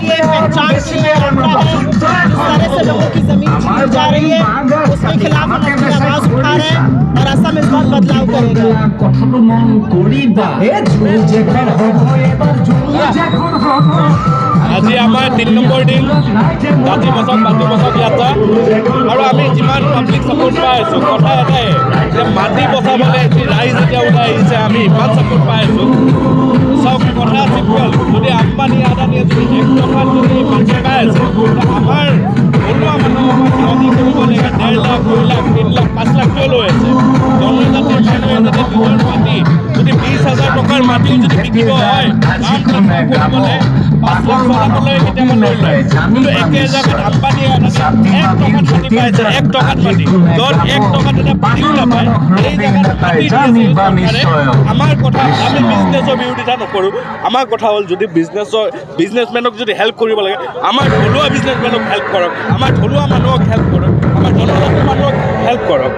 लिए पहचान के लिए लड़ता है। जिस तरह से लोगों की ज़मीन छीनी जा रही है उसके खिलाफ हम अपनी आवाज़ उठा रहे हैं और असम इस बार बदलाव करेगा। আজি আমাৰ 3 নম্বৰ দিন জাতি বচাওক মাটি বচাওক যাত্ৰা আৰু আমি যিমান পাব্লিক ছাপোৰ্ট পাই আছোঁ কথা এটাই যে মাটি বচাবলৈ ৰাইজ এতিয়া ওলাই আহিছে আমি ইমান ছাপোৰ্ট পাই আছোঁ। চাওক কথা চিম্পল, যদি আম্বানী আদানীয়ে যদি 1 টকাত যদি মাটি পাই আছে আমাৰ থলুৱা মানুহক ক্ষতি কৰিব লাগে 1.5 লাখ 2 লাখ 3 লাখ 5 লাখ কিয় লৈ আছে। জনজাতিৰ মানুহে যদি নিজৰ মাটি যদি 20,000 টকাৰ মাটিও যদি বিকিব হয় দাম কৰিবলৈ 5 লাখ টকালৈ কেতিয়াবা লৈ লয়। কিন্তু একে জেগাত আম্বানী আদানী 1 টকাত মাটি পাইছে 1 টকাত মাটি য'ত 1 টকাত এটা মাটিও নাপায় এই জেগাত মাটি আমাৰ কথা আমি বিজনেছৰ বিৰোধিতা নকৰোঁ। আমাৰ কথা হ'ল যদি বিজনেছমেনক যদি হেল্প কৰিব লাগে আমাৰ থলুৱা বিজনেছমেনক হেল্প কৰক, আমাৰ থলুৱা মানুহক হেল্প কৰক, আমাৰ জনজাতিৰ মানুহক হেল্প কৰক।